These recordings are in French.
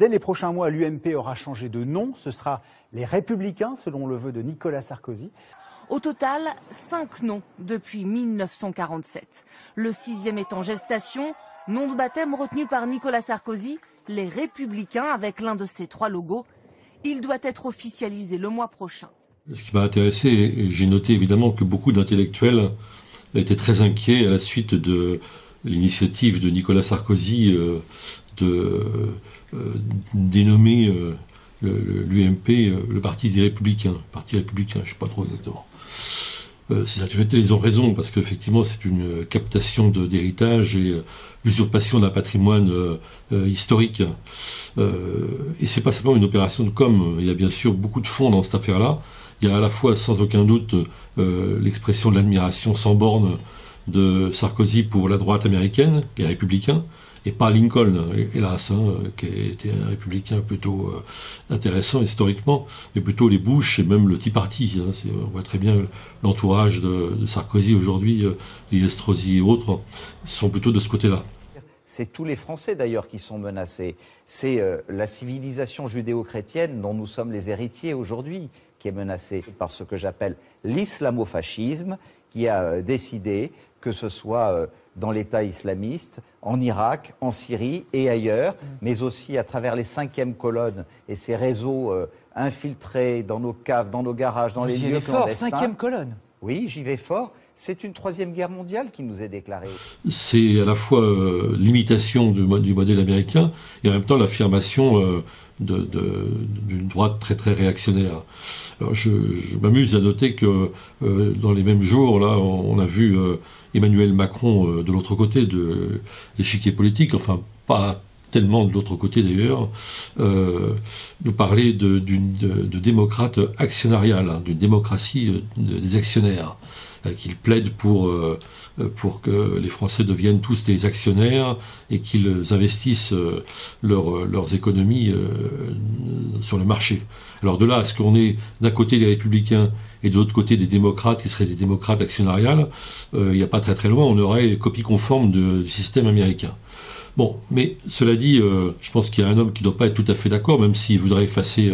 Dès les prochains mois, l'UMP aura changé de nom. Ce sera les Républicains, selon le vœu de Nicolas Sarkozy. Au total, 5 noms depuis 1947. Le 6e est en gestation. Nom de baptême retenu par Nicolas Sarkozy, les Républicains avec l'un de ses 3 logos. Il doit être officialisé le mois prochain. Ce qui m'a intéressé, j'ai noté évidemment que beaucoup d'intellectuels étaient très inquiets à la suite de l'initiative de Nicolas Sarkozy de dénommer l'UMP le Parti des Républicains. Parti républicain, je ne sais pas trop exactement. Ces intellectuels, ils ont raison, parce qu'effectivement c'est une captation d'héritage et l'usurpation d'un patrimoine historique. Et c'est pas simplement une opération de com, il y a bien sûr beaucoup de fonds dans cette affaire-là. Il y a à la fois, sans aucun doute, l'expression de l'admiration sans borne de Sarkozy pour la droite américaine, les Républicains, et pas Lincoln, hélas, qui était un républicain plutôt intéressant historiquement, mais plutôt les Bush et même le Tea Party. On voit très bien l'entourage de Sarkozy aujourd'hui, les Estrosi et autres, sont plutôt de ce côté-là. C'est tous les Français d'ailleurs qui sont menacés. C'est la civilisation judéo-chrétienne dont nous sommes les héritiers aujourd'hui qui est menacée par ce que j'appelle l'islamo-fascisme, qui a décidé que ce soit dans l'État islamiste, en Irak, en Syrie et ailleurs, mais aussi à travers les 5e colonnes et ces réseaux infiltrés dans nos caves, dans nos garages, dans les lieux clandestins. 5e colonne. Oui, j'y vais fort. C'est une 3e guerre mondiale qui nous est déclarée. C'est à la fois l'imitation du modèle américain et en même temps l'affirmation d'une droite très très réactionnaire. Alors je m'amuse à noter que dans les mêmes jours, là, on a vu Emmanuel Macron de l'autre côté de l'échiquier politique, enfin pas tellement de l'autre côté d'ailleurs, nous parler de démocrate actionnariale, d'une démocratie des actionnaires, qu'il plaide pour que les Français deviennent tous des actionnaires et qu'ils investissent leurs économies sur le marché. Alors de là à ce qu'on ait d'un côté des républicains et de l'autre côté des démocrates qui seraient des démocrates actionnariales, il n'y a pas très très loin, on aurait copie conforme du système américain. Bon, mais cela dit, je pense qu'il y a un homme qui ne doit pas être tout à fait d'accord, même s'il voudrait effacer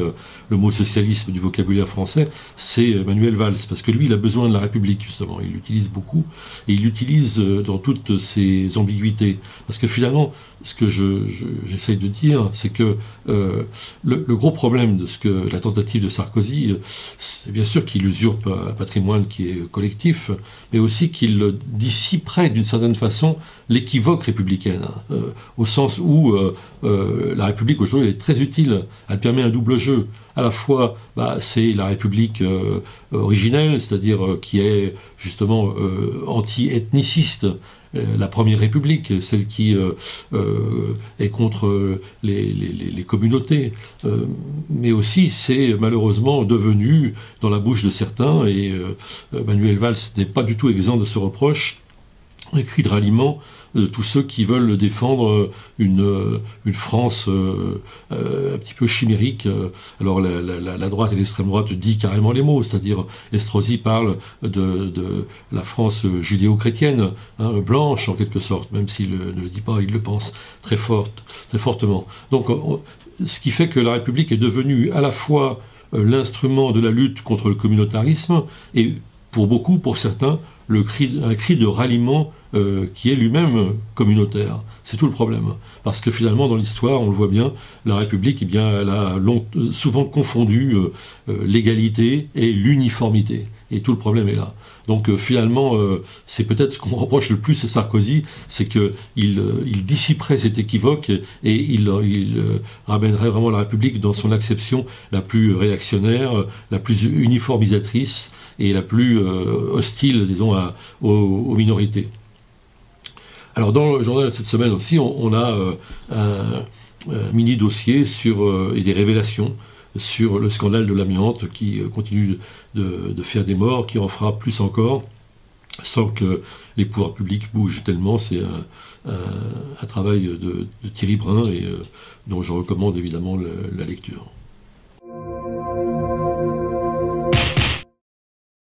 le mot socialisme du vocabulaire français, c'est Manuel Valls, parce que lui, il a besoin de la République, justement. Il l'utilise beaucoup, et il l'utilise dans toutes ses ambiguïtés. Parce que finalement, ce que j'essaye de dire, c'est que le gros problème de la tentative de Sarkozy, c'est bien sûr qu'il usurpe un patrimoine qui est collectif, mais aussi qu'il dissiperait d'une certaine façon l'équivoque républicaine, au sens où la République aujourd'hui est très utile, elle permet un double jeu. À la fois, c'est la République originelle, c'est-à-dire qui est justement anti-ethniciste, la première République, celle qui est contre les communautés, mais aussi c'est malheureusement devenu, dans la bouche de certains, et Manuel Valls n'est pas du tout exempt de ce reproche, un cri de ralliement de tous ceux qui veulent défendre une France un petit peu chimérique. Alors la droite et l'extrême droite dit carrément les mots, c'est-à-dire Estrosi parle de la France judéo-chrétienne, blanche en quelque sorte, même s'il ne le dit pas, il le pense très fortement. Donc ce qui fait que la République est devenue à la fois l'instrument de la lutte contre le communautarisme et pour beaucoup, pour certains, un cri de ralliement qui est lui-même communautaire. C'est tout le problème. Parce que finalement, dans l'histoire, on le voit bien, la République, elle a souvent confondu l'égalité et l'uniformité. Et tout le problème est là. Donc finalement, c'est peut-être ce qu'on reproche le plus à Sarkozy, c'est qu'il dissiperait cet équivoque et il ramènerait vraiment la République dans son acception la plus réactionnaire, la plus uniformisatrice et la plus hostile, disons, aux minorités. Alors dans le journal cette semaine aussi, on a un mini-dossier et des révélations sur le scandale de l'amiante qui continue de faire des morts, qui en fera plus encore, sans que les pouvoirs publics bougent tellement. C'est un travail de Thierry Brun, dont je recommande évidemment la lecture.